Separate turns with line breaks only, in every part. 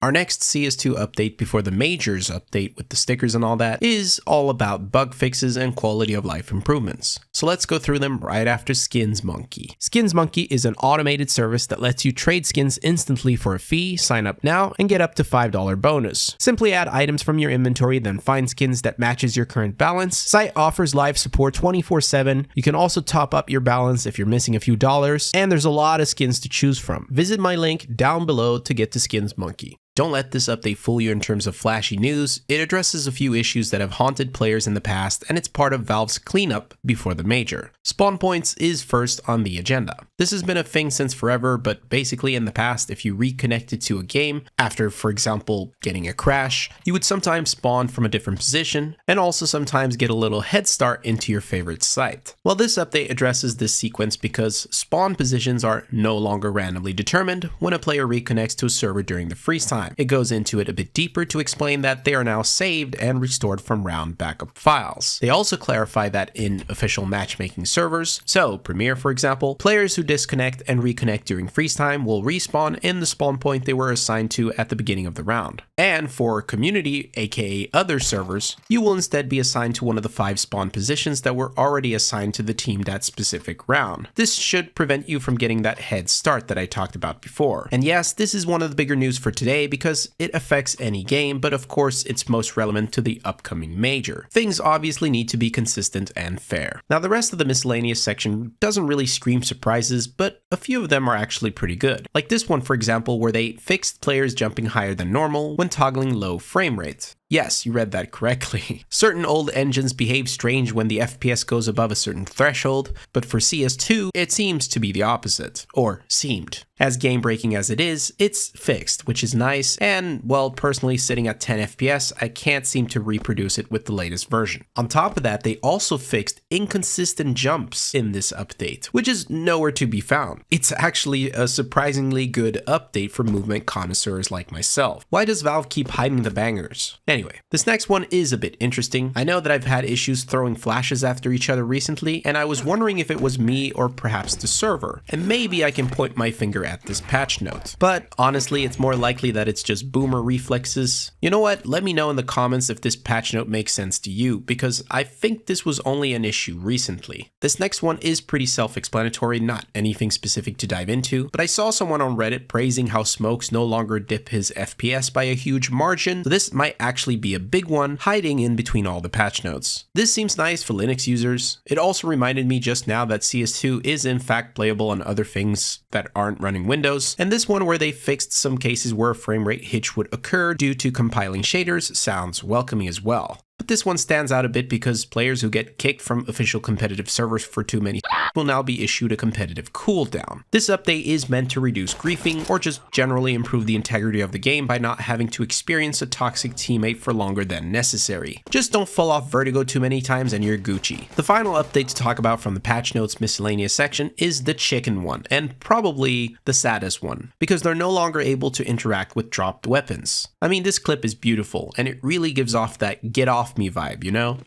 Our next CS2 update before the majors update with the stickers and all that is all about bug fixes and quality of life improvements. So let's go through them right after Skins Monkey. Skins Monkey is an automated service that lets you trade skins instantly for a fee, sign up now, and get up to $5 bonus. Simply add items from your inventory, then find skins that matches your current balance. Site offers live support 24/7. You can also top up your balance if you're missing a few dollars, and there's a lot of skins to choose from. Visit my link down below to get to Skins Monkey. Don't let this update fool you in terms of flashy news. It addresses a few issues that have haunted players in the past, and it's part of Valve's cleanup before the major. Spawn points is first on the agenda. This has been a thing since forever, but basically in the past, if you reconnected to a game after, for example, getting a crash, you would sometimes spawn from a different position, and also sometimes get a little head start into your favorite site. Well, this update addresses this sequence because spawn positions are no longer randomly determined when a player reconnects to a server during the freeze time. It goes into it a bit deeper to explain that they are now saved and restored from round backup files. They also clarify that in official matchmaking servers, so Premier for example, players who disconnect and reconnect during freeze time will respawn in the spawn point they were assigned to at the beginning of the round. And for community, aka other servers, you will instead be assigned to one of the 5 spawn positions that were already assigned to the team that specific round. This should prevent you from getting that head start that I talked about before. And yes, this is one of the bigger news for today because it affects any game, but of course it's most relevant to the upcoming major. Things obviously need to be consistent and fair. Now the rest of the miscellaneous section doesn't really scream surprises, but a few of them are actually pretty good. Like this one for example, where they fixed players jumping higher than normal when toggling low frame rate. Yes, you read that correctly. Certain old engines behave strange when the FPS goes above a certain threshold, but for CS2, it seems to be the opposite. Or seemed. As game-breaking as it is, it's fixed, which is nice, and, well, personally sitting at 10 FPS, I can't seem to reproduce it with the latest version. On top of that, they also fixed inconsistent jumps in this update, which is nowhere to be found. It's actually a surprisingly good update for movement connoisseurs like myself. Why does Valve keep hiding the bangers? Anyway, this next one is a bit interesting. I know that I've had issues throwing flashes after each other recently, and I was wondering if it was me or perhaps the server, and maybe I can point my finger at this patch note. But honestly, it's more likely that it's just boomer reflexes. You know what? Let me know in the comments if this patch note makes sense to you, because I think this was only an issue recently. This next one is pretty self-explanatory, not anything specific to dive into, but I saw someone on Reddit praising how Smokes no longer dip his FPS by a huge margin, so this might actually be a big one hiding in between all the patch notes. This seems nice for Linux users. It also reminded me just now that CS2 is in fact playable on other things that aren't running Windows, and this one where they fixed some cases where a frame rate hitch would occur due to compiling shaders sounds welcoming as well. But this one stands out a bit because players who get kicked from official competitive servers for too many will now be issued a competitive cooldown. This update is meant to reduce griefing or just generally improve the integrity of the game by not having to experience a toxic teammate for longer than necessary. Just don't fall off Vertigo too many times and you're Gucci. The final update to talk about from the patch notes miscellaneous section is the chicken one, and probably the saddest one, because they're no longer able to interact with dropped weapons. I mean, this clip is beautiful and it really gives off that get off me vibe, you know?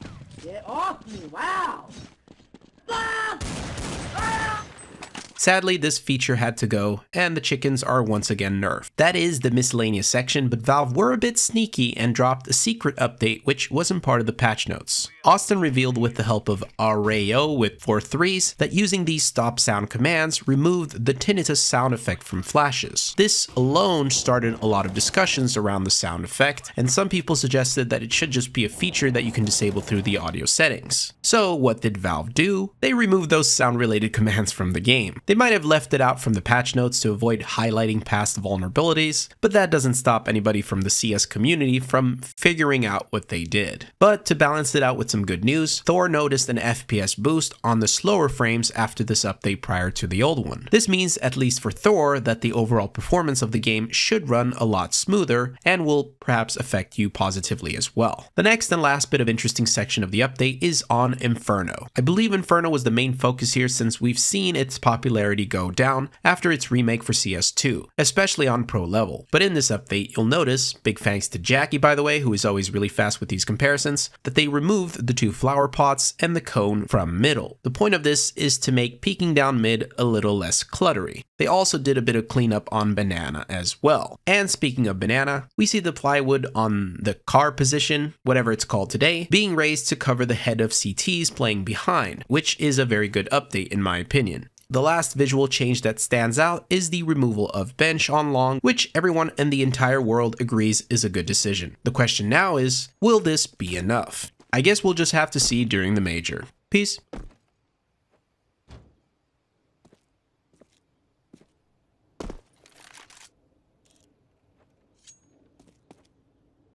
Get off me, wow! Ah!
Sadly, this feature had to go, and the chickens are once again nerfed. That is the miscellaneous section, but Valve were a bit sneaky and dropped a secret update which wasn't part of the patch notes. Austin revealed with the help of RAO with 4 threes that using these stop sound commands removed the tinnitus sound effect from flashes. This alone started a lot of discussions around the sound effect, and some people suggested that it should just be a feature that you can disable through the audio settings. So what did Valve do? They removed those sound related commands from the game. They might have left it out from the patch notes to avoid highlighting past vulnerabilities, but that doesn't stop anybody from the CS community from figuring out what they did. But to balance it out with some good news, Thor noticed an FPS boost on the slower frames after this update prior to the old one. This means, at least for Thor, that the overall performance of the game should run a lot smoother and will perhaps affect you positively as well. The next and last bit of interesting section of the update is on Inferno. I believe Inferno was the main focus here since we've seen its popularity go down after its remake for CS2, especially on pro level. But in this update, you'll notice, big thanks to Jackie by the way, who is always really fast with these comparisons, that they removed the 2 flower pots and the cone from middle. The point of this is to make peeking down mid a little less cluttery. They also did a bit of cleanup on banana as well. And speaking of banana, we see the plywood on the car position, whatever it's called today, being raised to cover the head of CTs playing behind, which is a very good update in my opinion. The last visual change that stands out is the removal of bench on long, which everyone in the entire world agrees is a good decision. The question now is, will this be enough? I guess we'll just have to see during the major. Peace.